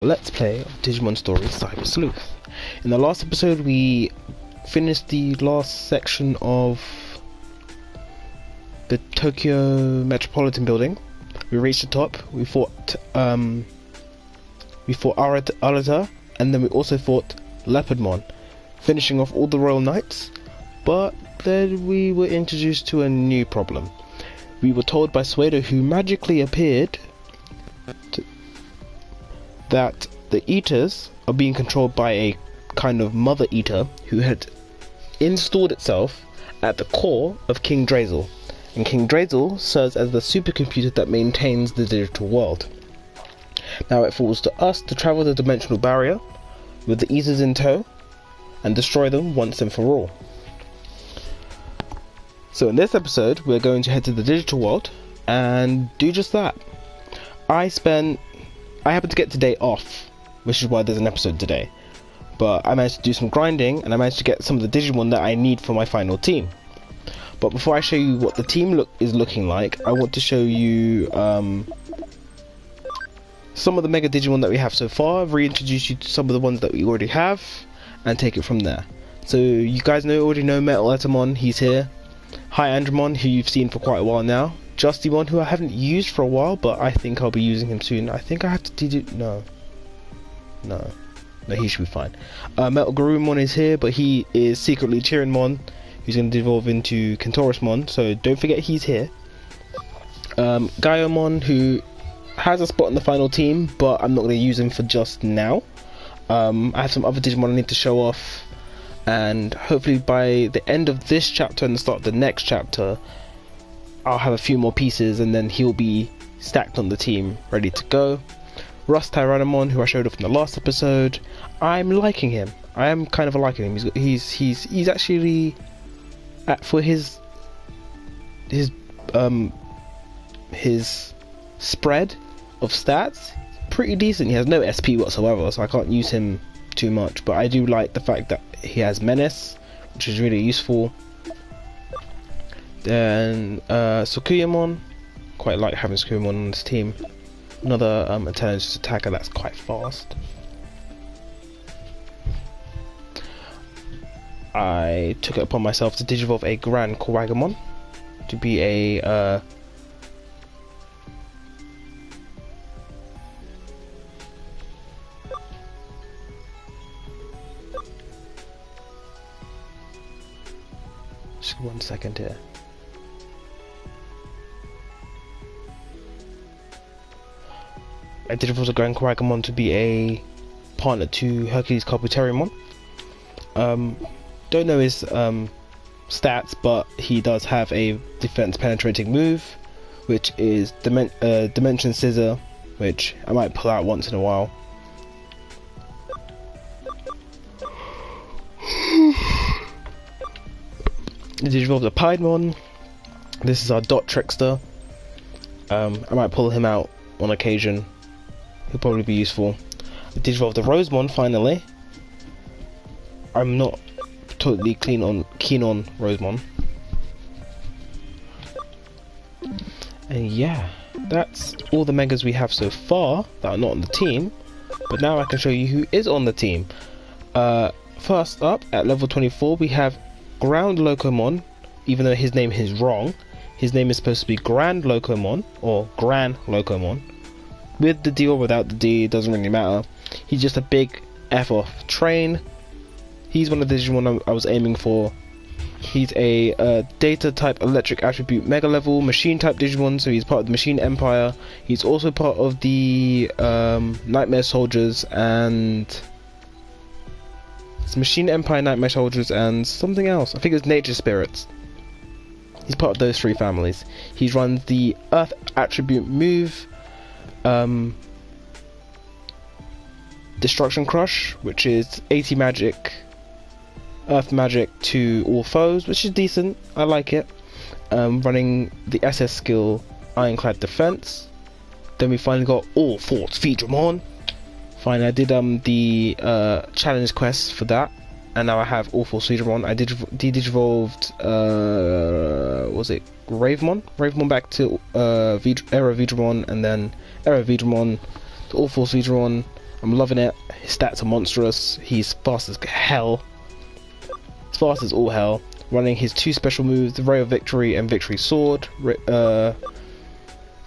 Let's play of Digimon Story Cyber Sleuth. In the last episode we finished the last section of the Tokyo Metropolitan Building. We reached the top, we fought Arata, and then we also fought Leopardmon, finishing off all the Royal Knights. But then we were introduced to a new problem. We were told by Suedo, who magically appeared, that the Eaters are being controlled by a kind of Mother Eater who had installed itself at the core of King Drazel. And King Drazel serves as the supercomputer that maintains the digital world. Now it falls to us to travel the dimensional barrier with the Eaters in tow and destroy them once and for all. So in this episode we're going to head to the digital world and do just that. I happened to get today off, which is why there's an episode today. But I managed to do some grinding and I managed to get some of the Digimon that I need for my final team. But before I show you what the team is looking like, I want to show you some of the Mega Digimon that we have so far, reintroduce you to some of the ones that we already have, and take it from there. So you guys already know Metal Etamon, he's here. Hi Andromon, who you've seen for quite a while now. Justimon, who I haven't used for a while, but I think I'll be using him soon. I think I have to no, he should be fine. Metal Garurumon is here, but he is secretly Chirinmon, who's going to devolve into Kentorusmon, so don't forget he's here. Gaiomon, who has a spot in the final team, but I'm not going to use him for just now. I have some other Digimon I need to show off, and hopefully by the end of this chapter and the start of the next chapter, I'll have a few more pieces and then he'll be stacked on the team, ready to go. Rust Tyrannomon, who I showed off in the last episode, I'm liking him. I am kind of liking him. He's actually for his spread of stats pretty decent. He has no SP whatsoever, so I can't use him too much, but I do like the fact that he has Menace, which is really useful. Then Sukuyamon, quite like having Sukuyamon on this team. Another intelligence attacker that's quite fast. I took it upon myself to digivolve a Grand Kawagamon to be a just 1 second here. I did a Grand Kawagamon to be a partner to Hercules Carputeriumon. Don't know his stats, but he does have a defense penetrating move, which is Dimension Scissor, which I might pull out once in a while. I digivolved a Piedmon. This is our Dot Trickster. I might pull him out on occasion. He'll probably be useful. I digivolved the Rosemon finally. I'm not totally keen on Rosemon. And yeah, that's all the Megas we have so far that are not on the team. But now I can show you who is on the team. First up, at level 24, we have Ground Locomon, even though his name is wrong. His name is supposed to be Grand Locomon, or Gran Locomon. With the D or without the D, it doesn't really matter. He's just a big F-off train. He's one of the Digimon I was aiming for. He's a data type electric attribute mega level machine type Digimon, so he's part of the Machine Empire. He's also part of the Nightmare Soldiers, and it's Machine Empire, Nightmare Soldiers, and something else. I think it's Nature Spirits. He's part of those three families. He runs the Earth attribute move, Destruction Crush, which is 80 magic, Earth magic to all foes, which is decent. I like it. Running the SS skill Ironclad Defense. Then we finally got All Force Feedramon. Fine, I did the challenge quest for that, and now I have All Force Feedramon. I digivolved was it Ravemon? Ravemon back to Era Vidramon, and then Era Vidramon to All Force Vidramon. I'm loving it. His stats are monstrous. He's fast as hell. As fast as all hell. Running his 2 special moves, the Ray of Victory and Victory Sword. Ray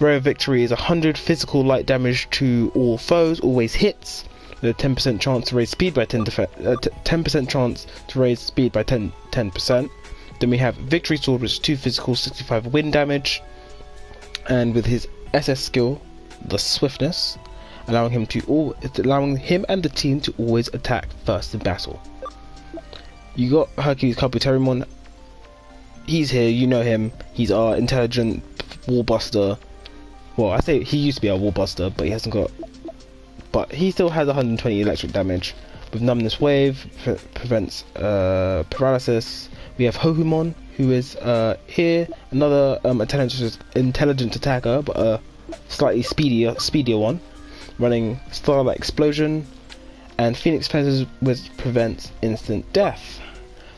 of Victory is 100 physical light damage to all foes, always hits, with a 10% chance to raise speed by 10% chance to raise speed by 10%. Then we have Victory Sword, which is 2 physical, 65 wind damage, and with his SS skill, the Swiftness, allowing him and the team to always attack first in battle. You got Hercules Kabuterimon. He's here, you know him. He's our intelligent wallbuster. Well, I say he used to be our wallbuster, but he hasn't got. But he still has 120 electric damage. With Numbness Wave, prevents paralysis. We have Hohumon, who is here, another intelligent attacker, but a slightly speedier one, running Starlight Explosion, and Phoenix Feathers, which prevents instant death.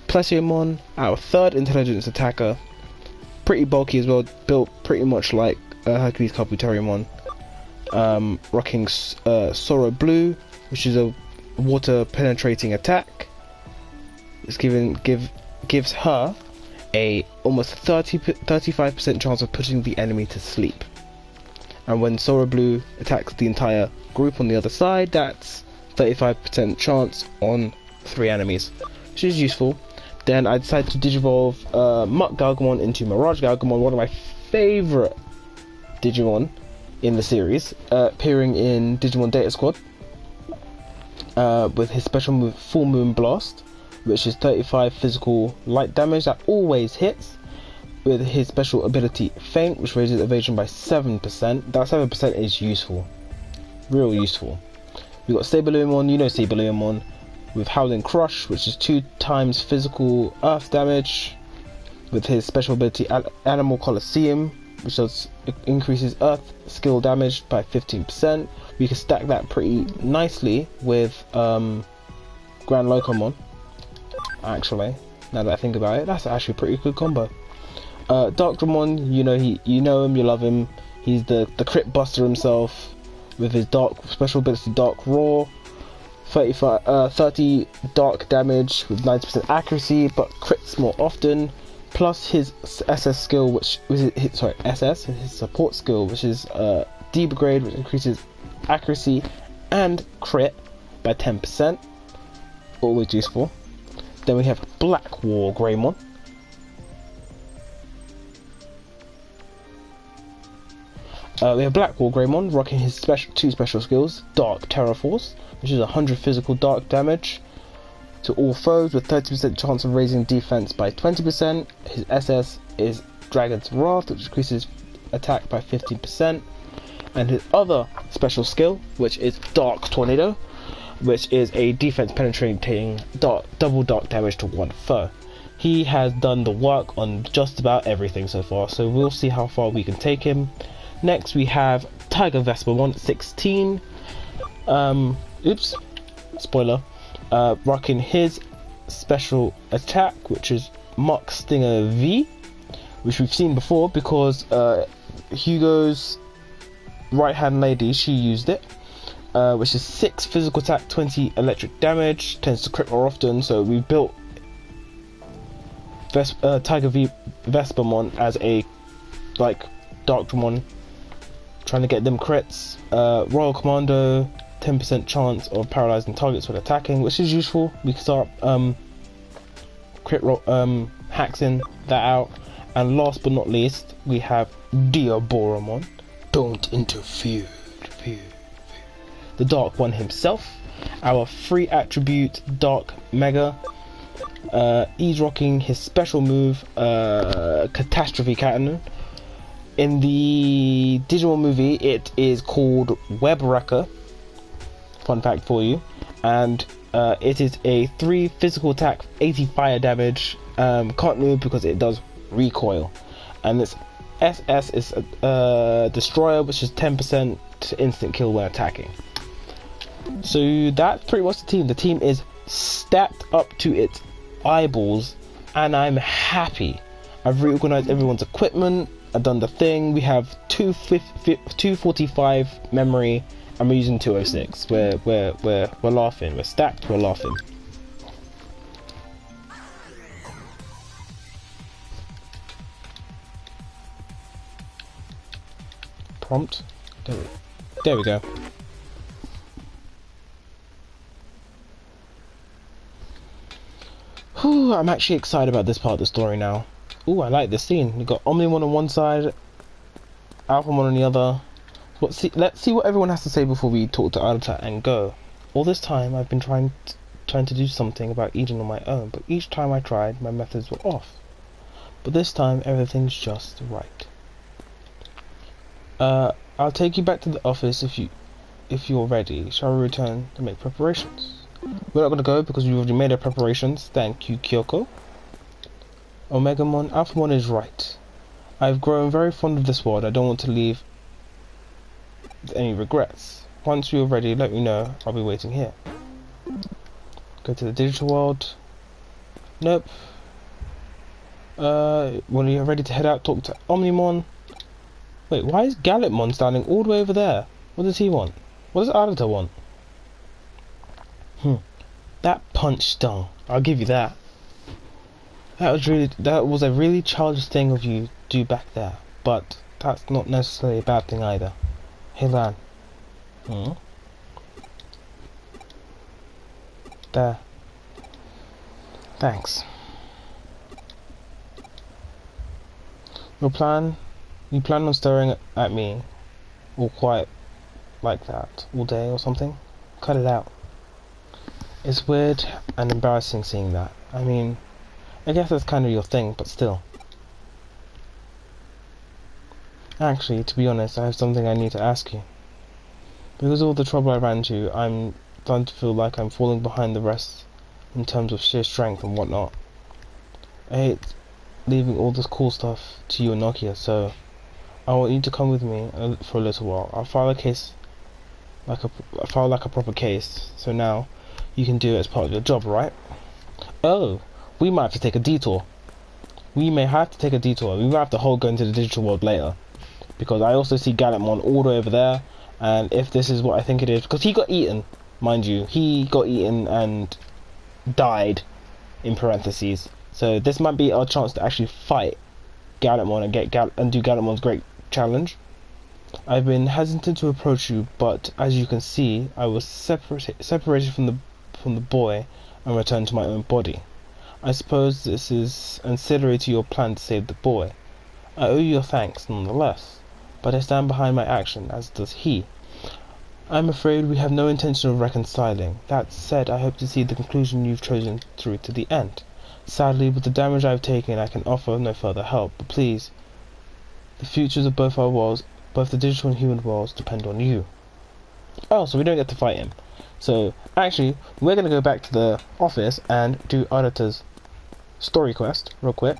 Plesiomon, our 3rd intelligence attacker, pretty bulky as well, built pretty much like Hercules Kabuterimon, rocking Sorrow Blue, which is a water penetrating attack. It's gives her a almost 35% chance of putting the enemy to sleep. And when Sorrow Blue attacks the entire group on the other side, that's 35% chance on 3 enemies, which is useful. Then I decided to digivolve Muck Galgamon into Mirage Galgamon, one of my favourite Digimon in the series, appearing in Digimon Data Squad, with his special move Full Moon Blast, which is 35 physical light damage that always hits, with his special ability Feint, which raises evasion by 7%. That 7% is useful, real useful. We got Saberluomon, you know Saberluomon, with Howling Crush, which is 2 times physical earth damage, with his special ability Animal Colosseum, which increases earth skill damage by 15%. We can stack that pretty nicely with Grand Locomon. Actually, now that I think about it, that's actually a pretty good combo. Darkdramon, you know him, you love him. He's the crit buster himself, with his special ability Dark Roar. 30 dark damage with 90% accuracy, but crits more often. Plus his SS skill, which was his support skill, which is Debrigade, which increases accuracy and crit by 10%. Always useful. Then we have Black War Greymon. We have Black War Greymon rocking his 2 special skills, Dark Terror Force, which is 100 physical dark damage to all foes with 30% chance of raising defense by 20%. His SS is Dragon's Wrath, which increases attack by 15%. And his other special skill, which is Dark Tornado, which is a defense penetrating double dark damage to one foe. He has done the work on just about everything so far, so we'll see how far we can take him. Next we have Tiger Vespermon 16. Oops, spoiler. Rocking his special attack, which is Mach Stinger V, which we've seen before because Hugo's right hand lady, she used it, which is 6 physical attack, 20 electric damage, tends to crit more often. So we've built Tiger Vespermon as a Darkdramon, trying to get them crits. Royal Commando, 10% chance of paralyzing targets when attacking, which is useful. We can start haxing that out. And last but not least, we have Diaboromon. Don't interfere. The Dark One himself, our 3 attribute Dark Mega. He's rocking his special move, Catastrophe Cannon. In the Digimon movie, it is called Web Wrecker. Fun fact for you. And it is a 3 physical attack, 80 fire damage. Can't move because it does recoil. And its SS is Destroyer, which is 10% to instant kill when attacking. So that's pretty much the team. The team is stacked up to its eyeballs, and I'm happy. I've reorganized everyone's equipment. I've done the thing. We have 245 memory I'm using 206. We're laughing. We're stacked. We're laughing. Prompt. There we go. Whew, I'm actually excited about this part of the story now. Ooh, I like this scene. You got Omnimon on one side, Alphamon on the other. Let's see what everyone has to say before we talk to Arata and go. All this time, I've been trying to do something about Eden on my own, but each time I tried, my methods were off. But this time, everything's just right. I'll take you back to the office if you're ready. Shall we return to make preparations? We're not going to go because we've already made our preparations. Thank you, Kyoko. Omegamon, Alphamon is right. I've grown very fond of this world. I don't want to leave with any regrets. Once you're ready, let me know. I'll be waiting here. Go to the digital world. Nope. When you're ready to head out, talk to Omnimon. Wait, why is Gallopmon standing all the way over there? What does he want? What does Arata want? That punch stung. I'll give you that. That was a really childish thing of you to do back there. But that's not necessarily a bad thing either. Hey Lan. There. Thanks. You plan on staring at me all quiet like that all day or something? Cut it out. It's weird and embarrassing seeing that. I mean, I guess that's kind of your thing, but still. Actually, to be honest, I have something I need to ask you. Because of all the trouble I ran into, I'm starting to feel like I'm falling behind the rest in terms of sheer strength and whatnot. I hate leaving all this cool stuff to you and Nokia, so I want you to come with me for a little while. I'll file like a proper case, so now you can do it as part of your job, right? Oh, we might have to take a detour. We may have to take a detour. We might have to go into the digital world later. Because I also see Gallopmon all the way over there. And if this is what I think it is, because he got eaten, mind you. He got eaten and died, in parentheses. So this might be our chance to actually fight Gallopmon and do Gallopmon's great challenge. I've been hesitant to approach you, but as you can see, I was separated from the boy and returned to my own body. I suppose this is ancillary to your plan to save the boy. I owe you your thanks nonetheless, but I stand behind my action, as does he. I'm afraid we have no intention of reconciling. That said, I hope to see the conclusion you've chosen through to the end. Sadly, with the damage I've taken, I can offer no further help, but please, the futures of both our worlds, both the digital and human worlds, depend on you. Oh, so we don't get to fight him. So, actually, we're going to go back to the office and do Arata's story quest real quick,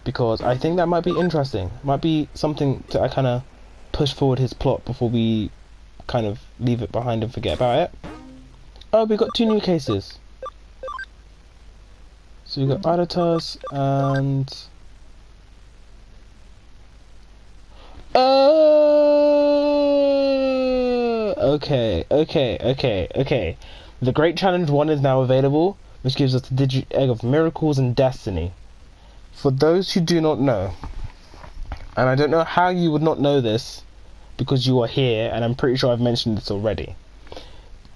because I think that might be interesting. Might be something to kind of push forward his plot before we kind of leave it behind and forget about it. Oh, we got 2 new cases. So we got Arata's and... Okay. The Great Challenge 1 is now available, which gives us the Digi-Egg of Miracles and Destiny. For those who do not know, and I don't know how you would not know this, because you are here, and I'm pretty sure I've mentioned this already.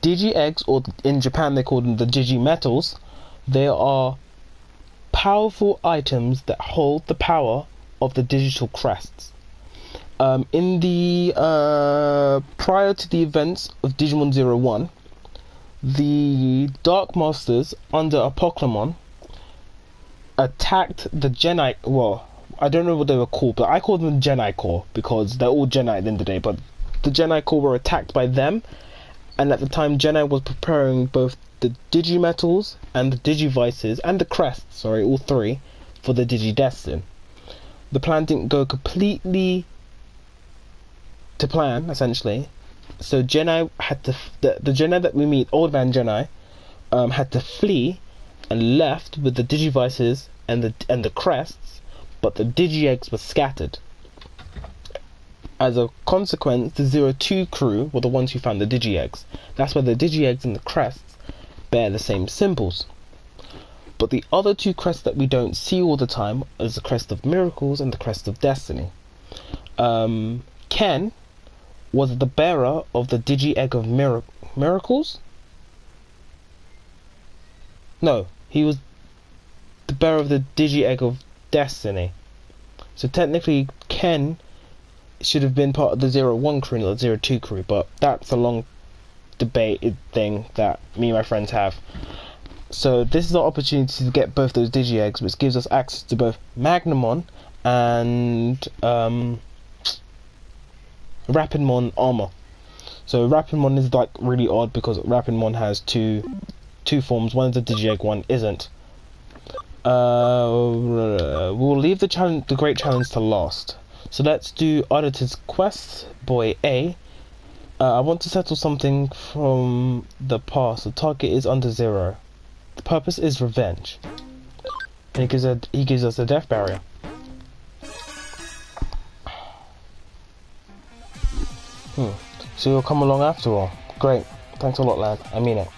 Digi-Eggs, or in Japan they call them the Digi-Metals, they are powerful items that hold the power of the digital crests. In the prior to the events of Digimon 01, the Dark Masters under Apoclymon attacked the Genite. Well, I don't know what they were called, but I call them Genite Corps because they're all Genite at the end of the day. But the Genite Corps were attacked by them, and at the time Genite was preparing both the Digimetals and the Digivices and the Crests, sorry, all 3, for the Digidestin. The plan didn't go completely to plan, essentially. So Genai had to the Genai that we meet, Old Man Genai, had to flee and left with the Digivices and the Crests, but the Digi-Eggs were scattered. As a consequence, the 02 crew were the ones who found the Digi-Eggs. That's why the Digi-Eggs and the crests bear the same symbols. But the other two crests that we don't see all the time is the Crest of Miracles and the Crest of Destiny. Ken was the bearer of the Digi-Egg of Miracles? No, he was the bearer of the Digi-Egg of Destiny. So technically, Ken should have been part of the 01 crew, not the 02 crew, but that's a long debated thing that me and my friends have. So this is our opportunity to get both those Digi-Eggs, which gives us access to both Magnamon and Rapidmon armor. So Rapidmon is like really odd because Rapidmon has two forms. One is a Digi-Egg, one isn't. We'll leave the great challenge to last. So let's do Auditor's Quest, Boy A. I want to settle something from the past. The target is under 0. The purpose is revenge. And he gives us a death barrier. So you'll come along after all. Great. Thanks a lot, lad. I mean it.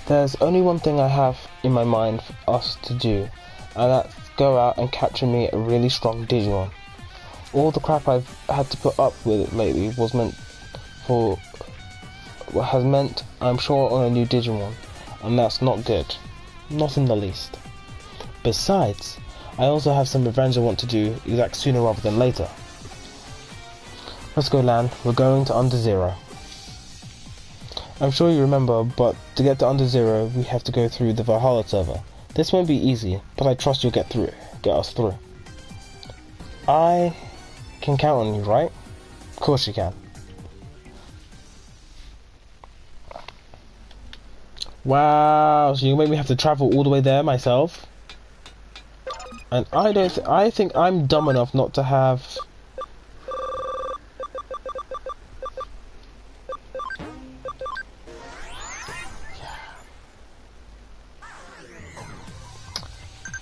There's only one thing I have in my mind for us to do, and that's go out and capture me a really strong Digimon. All the crap I've had to put up with it lately has meant I'm short on a new Digimon, and that's not good. Not in the least. Besides, I also have some revenge I want to do exact sooner rather than later. Let's go, Lan. We're going to under 0. I'm sure you remember, but to get to under 0, we have to go through the Valhalla server. This won't be easy, but I trust you'll get us through. I can count on you, right? Of course you can. Wow, so you make me have to travel all the way there myself? And I think I'm dumb enough not to have...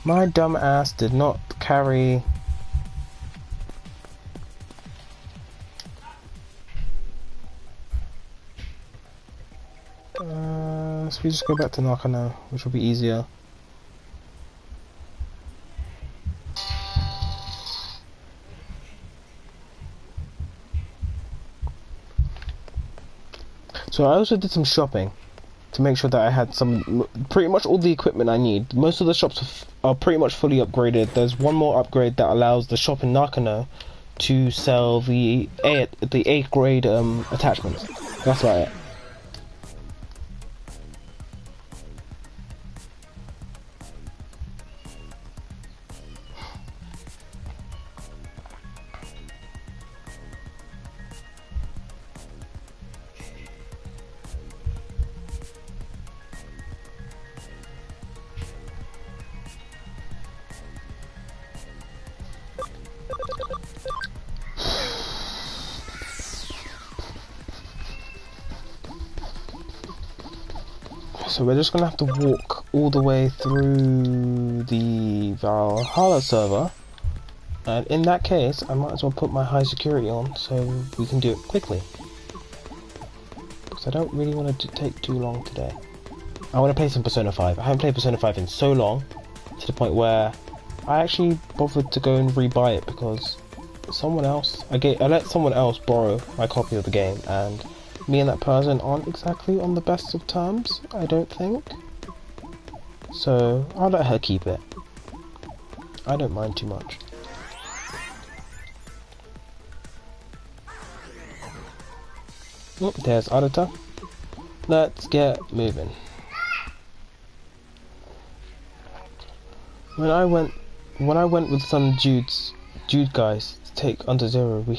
My dumb ass did not carry... So we just go back to Nakano, which will be easier. So I also did some shopping to make sure that I had pretty much all the equipment I need. Most of the shops are pretty much fully upgraded. There's one more upgrade that allows the shop in Nakano to sell the A grade attachments. That's about it. So we're just gonna have to walk all the way through the Valhalla server, and in that case I might as well put my high security on so we can do it quickly, because I don't really want to take too long today. I want to play some Persona 5. I haven't played Persona 5 in so long, to the point where I actually bothered to go and rebuy it because I let someone else borrow my copy of the game, and me and that person aren't exactly on the best of terms, I don't think. So I'll let her keep it. I don't mind too much. Oh, there's Arata. Let's get moving. When I went with some Jude guys to take under 0, we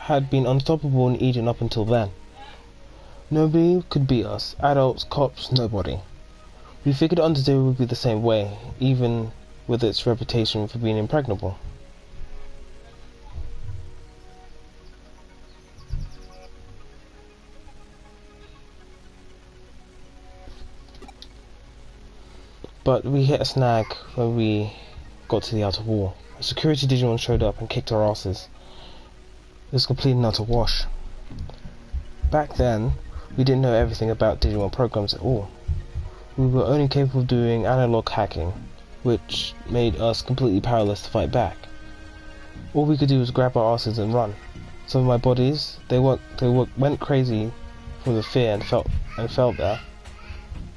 had been unstoppable in Eden up until then. Nobody could beat us. Adults, cops, nobody. We figured under 0 would be the same way, even with its reputation for being impregnable. But we hit a snag when we got to the outer wall. A security Digimon showed up and kicked our asses. It was complete and utter wash. Back then, we didn't know everything about Digimon programs at all. We were only capable of doing analog hacking, which made us completely powerless to fight back. All we could do was grab our asses and run. Some of my buddies, they went crazy from the fear and felt that.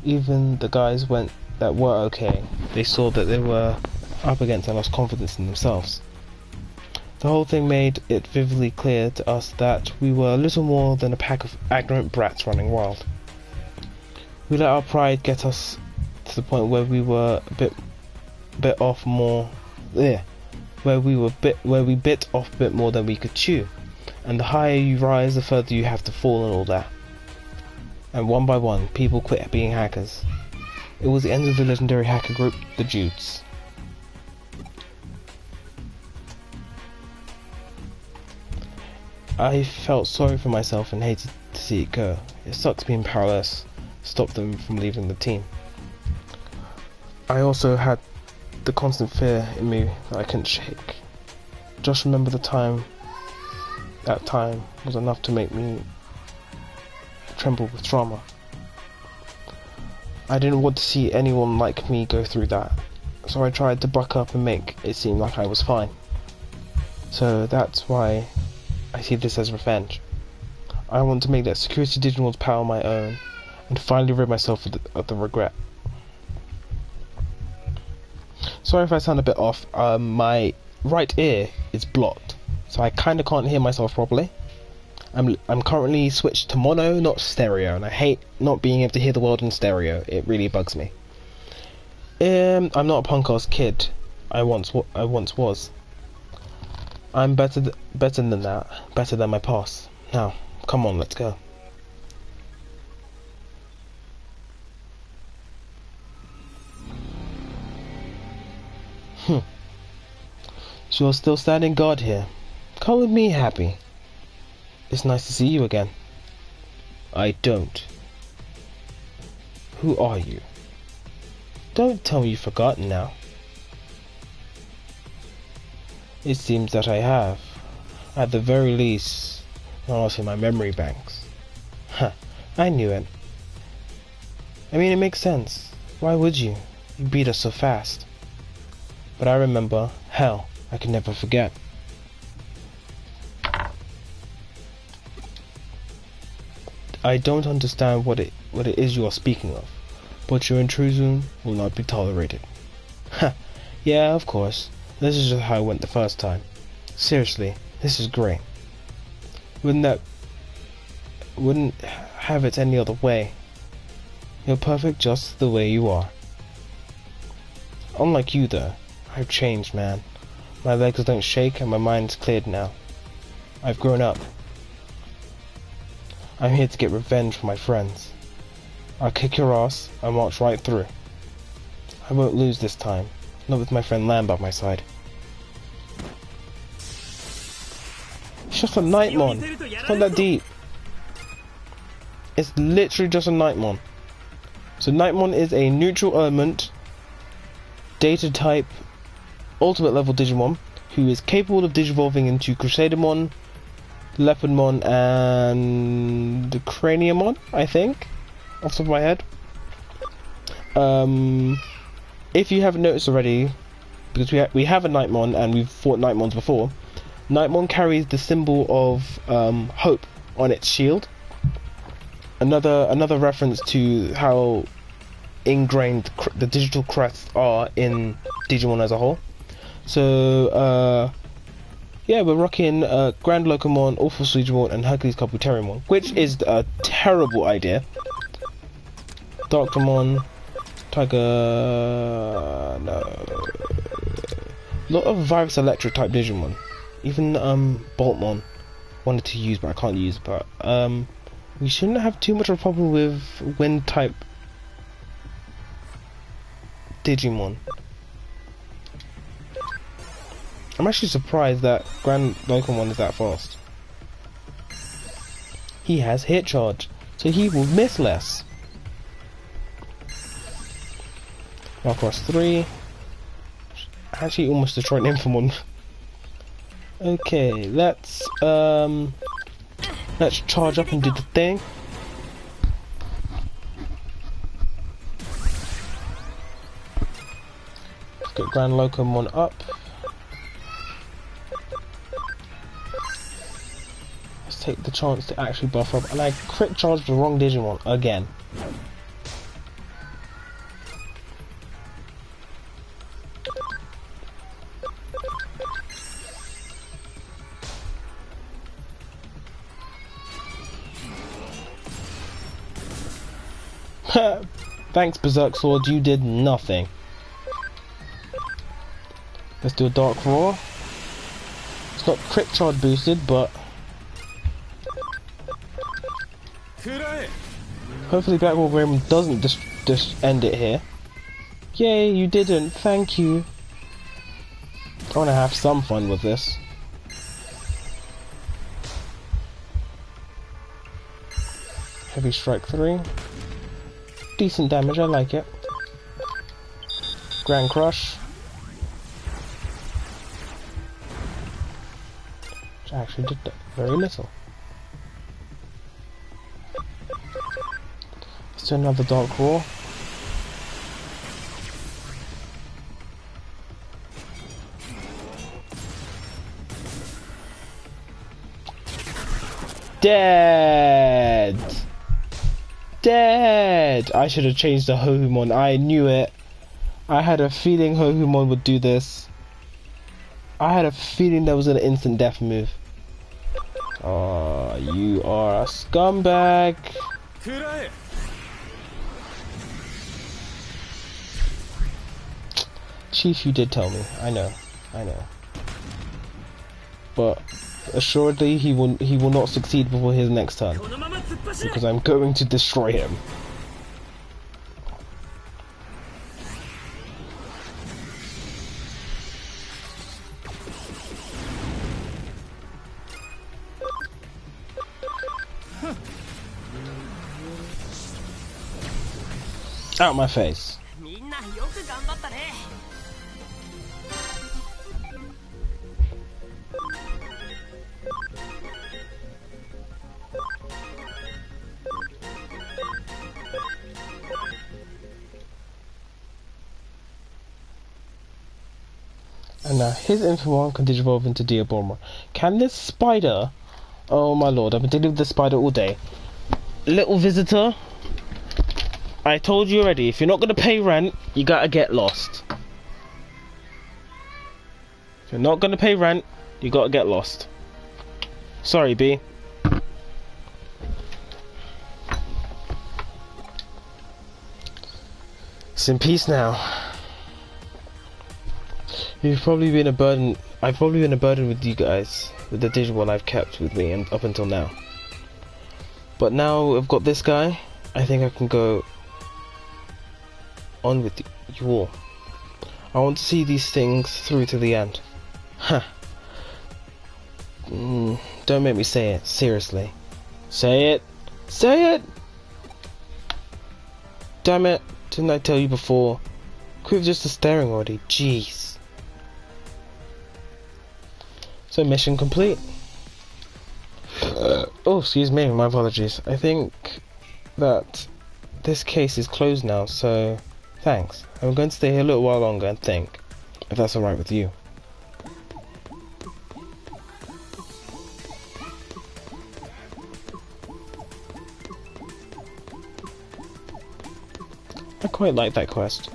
Even the guys that were okay, they saw that they were up against and lost confidence in themselves. The whole thing made it vividly clear to us that we were little more than a pack of ignorant brats running wild. We let our pride get us to the point where we were bit off more where we bit off a bit more than we could chew. And the higher you rise, the further you have to fall and all that. And one by one, people quit being hackers. It was the end of the legendary hacker group, the Judes. I felt sorry for myself and hated to see it go. It sucks being powerless, stopped them from leaving the team. I also had the constant fear in me that I couldn't shake. Just remember that time was enough to make me tremble with trauma. I didn't want to see anyone like me go through that, so I tried to buck up and make it seem like I was fine. So that's why I see this as revenge. I want to make that security Digimon's power my own, and finally rid myself of the regret. Sorry if I sound a bit off, my right ear is blocked, so I kinda can't hear myself properly. I'm currently switched to mono, not stereo, and I hate not being able to hear the world in stereo. It really bugs me. I'm not a punk ass kid. I once was. I'm better than that. Better than my past. Now, come on, let's go. So you're still standing guard here. Come with me, Happy. It's nice to see you again. I don't. Who are you? Don't tell me you've forgotten now. It seems that I have. At the very least, not in my memory banks. Huh, I knew it. I mean, it makes sense. Why would you? You beat us so fast. But I remember, hell, I can never forget. I don't understand what it is you are speaking of, but your intrusion will not be tolerated. Ha, yeah, of course. This is just how it went the first time. Seriously, this is great. Wouldn't have it any other way. You're perfect just the way you are. Unlike you though, I've changed, man. My legs don't shake and my mind's cleared now. I've grown up. I'm here to get revenge for my friends. I'll kick your ass and march right through. I won't lose this time, not with my friend Lan by my side. It's just a Nightmon. It's not that deep. It's literally just a Nightmon. So Nightmon is a neutral element, data type, ultimate level Digimon who is capable of digivolving into Crusadermon, Leopardmon, and the Craniumon, I think, off the top of my head. If you haven't noticed already, because we have a Nightmon and we've fought Nightmons before, Nightmon carries the symbol of hope on its shield. Another reference to how ingrained the digital crests are in Digimon as a whole. So yeah, we're rocking Grand Locomon, Awful Digimon, and Hercules Kabuterimon, which is a terrible idea. Darkramon, Tiger, no, a lot of Virus Electric type Digimon. Even Boltmon wanted to use, but I can't use. But we shouldn't have too much of a problem with Wind type Digimon. I'm actually surprised that Grand Locomon is that fast. He has hit charge, so he will miss less. Macross 3. Actually almost destroyed Infamon. Okay, let's charge up and do the thing. Let's get Grand Locomon up. Let's take the chance to actually buff up, and I crit charged the wrong Digimon again. Thanks, Berserk Sword, you did nothing. Let's do a Dark Roar. It's not crit charge boosted, but hopefully Black Wolverine doesn't just end it here. Yay, you didn't, thank you. I want to have some fun with this. Heavy Strike 3. Decent damage, I like it. Grand Crush. Which actually did very little. Let's do another Dark Roar. Dead! Dead! I should have changed the Hohumon. I knew it. I had a feeling Hohumon would do this. I had a feeling there was an instant death move. Oh, you are a scumbag. Chief, you did tell me. I know. I know. But assuredly, he will not succeed before his next turn. Because I'm going to destroy him. Out my face. And now his Infamon can digivolve into Diaborma. Can this spider... Oh my lord, I've been dealing with this spider all day. Little visitor, I told you already, if you're not going to pay rent, you gotta get lost. If you're not going to pay rent, you gotta get lost. Sorry, B. It's in peace now. You've probably been a burden. I've probably been a burden with you guys, with the Digimon I've kept with me and up until now. But now I've got this guy, I think I can go on with you all. I want to see these things through to the end. Huh. Don't make me say it, seriously. Say it! Say it! Damn it, didn't I tell you before? Quit just the staring already, jeez. So mission complete. Oh, excuse me, my apologies. I think that this case is closed now, so thanks. I'm going to stay here a little while longer and think, if that's alright with you. I quite like that quest.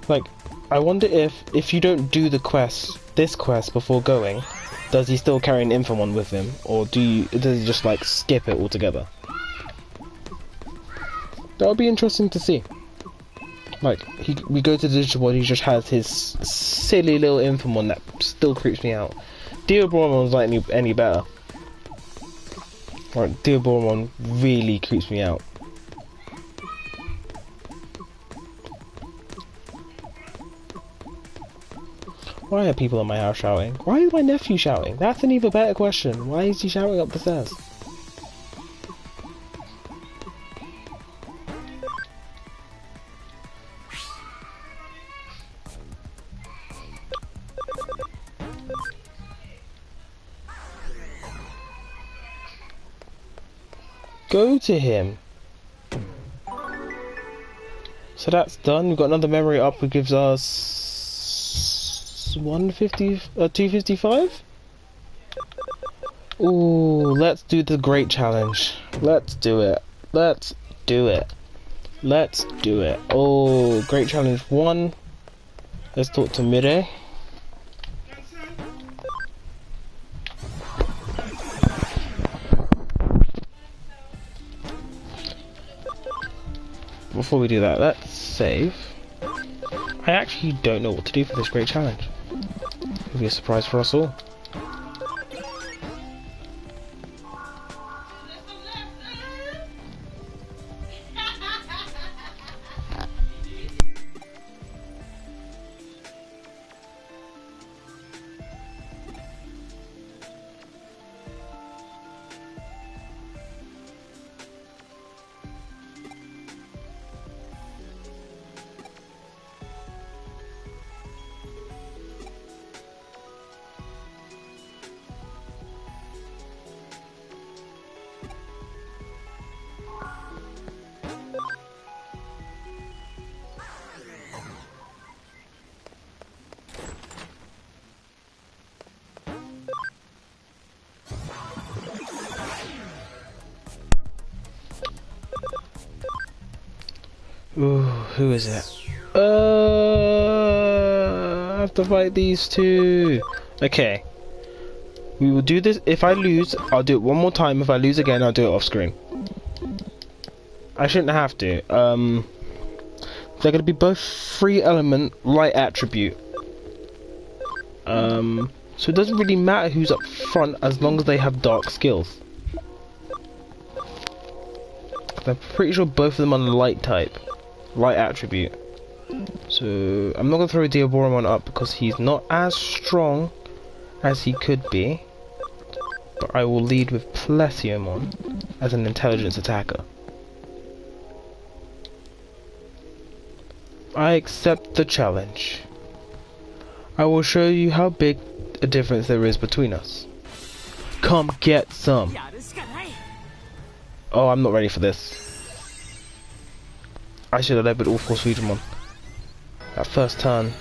Like, I wonder if you don't do the quest, this quest before going, does he still carry an Infamon with him, or does he just like skip it altogether? That would be interesting to see. Like, we go to the Digimon, he just has his silly little Infamon that still creeps me out. Diabormon's like any better. Right, Diabormon really creeps me out. Why are people in my house shouting? Why is my nephew shouting? That's an even better question. Why is he shouting up the stairs? go to him. So that's done. We've got another memory up, which gives us 255. Ooh, let's do the great challenge. Let's do it. Let's do it. Let's do it. Oh, great challenge 1. Let's talk to Mire. Before we do that, let's save. I actually don't know what to do for this great challenge. It'll be a surprise for us all. Ooh, who is it? I have to fight these two. Okay. We will do this. If I lose, I'll do it one more time. If I lose again, I'll do it off screen. I shouldn't have to. They're going to be both free element, light attribute. So it doesn't really matter who's up front as long as they have dark skills. I'm pretty sure both of them are light type. Light attribute. So I'm not going to throw Diaboromon up because he's not as strong as he could be. But I will lead with Plesiomon as an intelligence attacker. I accept the challenge. I will show you how big a difference there is between us. Come get some. Oh, I'm not ready for this. I should have led with all 4 Digimon. That first turn.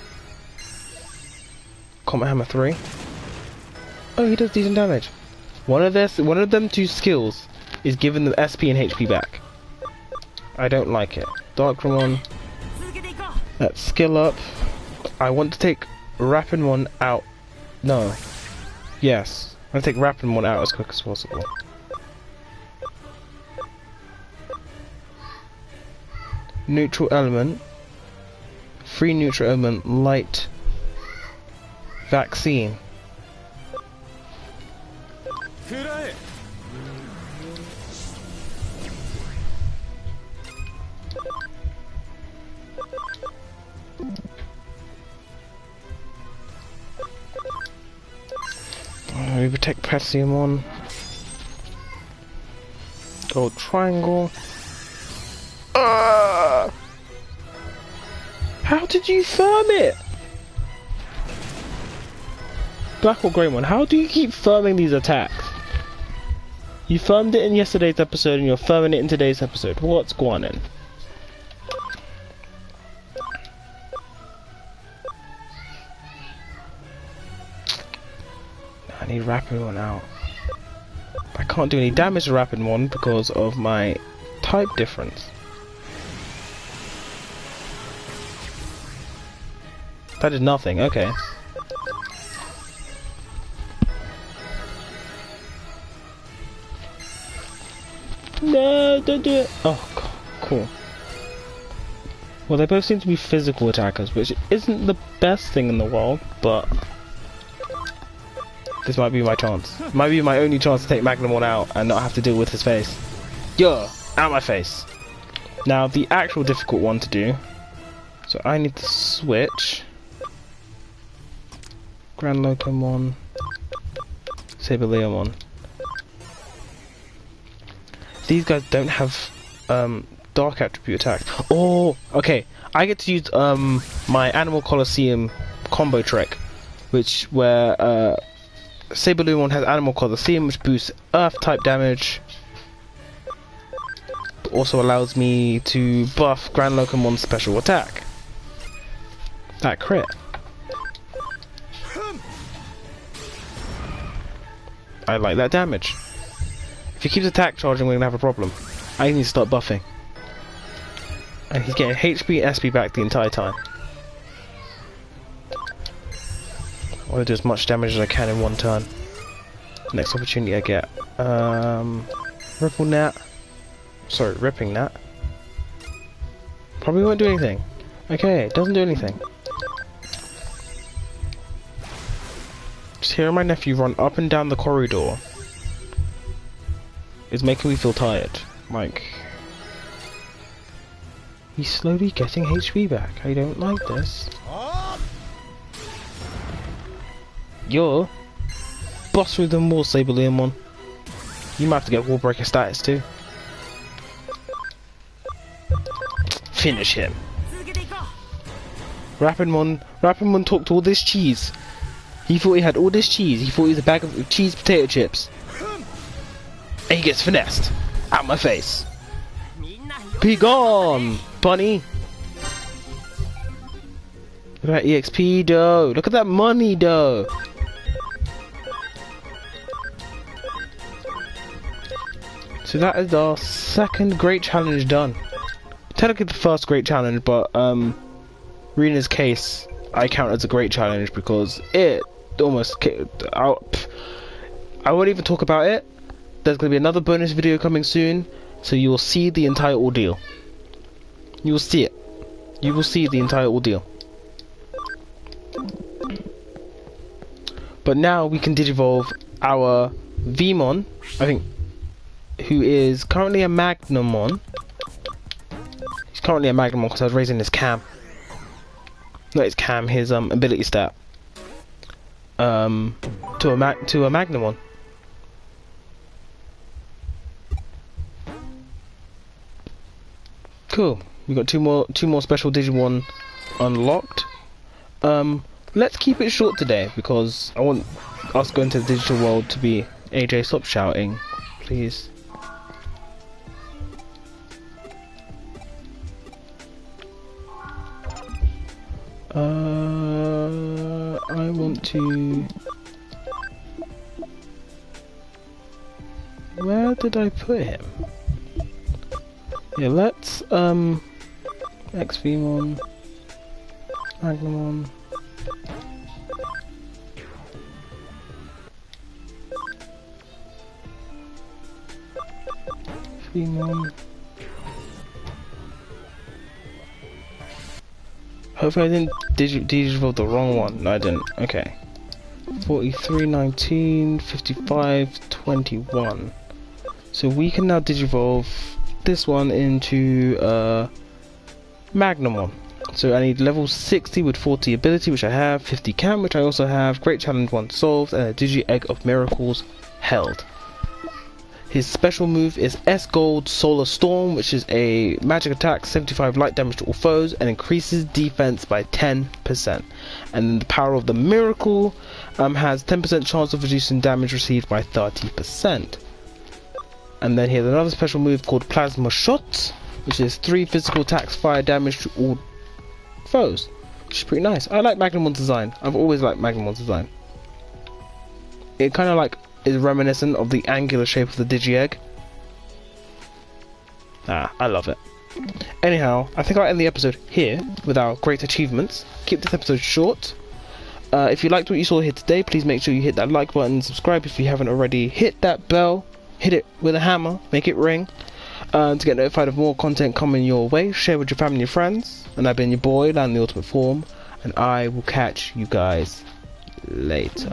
Comet Hammer 3. Oh, he does decent damage. One of them 2 skills is giving them SP and HP back. I don't like it. Darkramon. Let's skill up. I want to take Rapidmon out. No. Yes. I'm going to take Rapidmon out as quick as possible. Neutral element. Free neutral element. Light. Vaccine. We protect Plesiomon. Gold triangle. How did you firm it? Black or Greymon, how do you keep firming these attacks? You firmed it in yesterday's episode and you're firming it in today's episode. What's going on? I need Rapidmon out. I can't do any damage to Rapidmon because of my type difference. That did nothing, okay. No, don't do it. Oh, cool. Well, they both seem to be physical attackers, which isn't the best thing in the world, but this might be my chance. Might be my only chance to take Magnamon out and not have to deal with his face. Yeah, out my face. Now, the actual difficult one to do. So I need to switch. Grand Locomon. Saberleomon. These guys don't have dark attribute attacks. Oh, okay. I get to use my Animal Colosseum combo trick, where Saberleomon has Animal Colosseum, which boosts Earth type damage, also allows me to buff Grand Locomon's special attack. That crit. I like that damage. If he keeps attack charging, we're gonna have a problem. I need to start buffing. And he's getting HP and SP back the entire time. I want to do as much damage as I can in one turn. Next opportunity I get. Ripple Nat. Sorry, Ripping Nat. Probably won't do anything. Okay, it doesn't do anything. Just hearing my nephew run up and down the corridor is making me feel tired. Like, he's slowly getting HP back. I don't like this. You're boss through the wall, Saberleomon. You might have to get Wall Breaker status too. Finish him. Rapidmon talked all this cheese. He thought he had all this cheese. He thought he was a bag of cheese potato chips. And he gets finessed. Out my face. Be gone, bunny. Look at that EXP dough. Look at that money dough. So that is our second great challenge done. Technically the first great challenge, but Rena's case I count as a great challenge because it almost I won't even talk about it. There's going to be another bonus video coming soon, so you will see the entire ordeal. You will see it. You will see the entire ordeal. But now we can digivolve our Vmon, I think, who is currently a Magnamon. He's currently a Magnamon because I was raising his cam. Not his cam, his ability stat. To a Magnamon. Cool. We got two more special Digimon unlocked. Let's keep it short today because I want us going to the digital world to be AJ. Stop shouting, please. I want to. Where did I put him? Yeah, let's XVmon, Magnamon. Vmon. Hopefully I didn't digivolve the wrong one. No, I didn't. Okay. 43, 19, 55, 21. So we can now digivolve this one into Magnamon. So I need level 60 with 40 ability, which I have, 50 cam, which I also have, Great Challenge 1 solved, and a Digi Egg of Miracles held. His special move is S-Gold Solar Storm, which is a magic attack, 75 light damage to all foes, and increases defense by 10%. And then the power of the Miracle has 10% chance of reducing damage received by 30%. And then he has another special move called Plasma Shot, which is 3 physical attacks, fire damage to all foes, which is pretty nice. I like Magnamon's design. I've always liked Magnamon's design. It kind of like is reminiscent of the angular shape of the Digi-Egg. I love it. Anyhow, I think I'll end the episode here with our great achievements. Keep this episode short. If you liked what you saw here today, please make sure you hit that like button, subscribe if you haven't already, hit that bell, hit it with a hammer, make it ring, to get notified of more content coming your way. Share with your family and friends. And I've been your boy, Lan the Ultimate Form, and I will catch you guys later.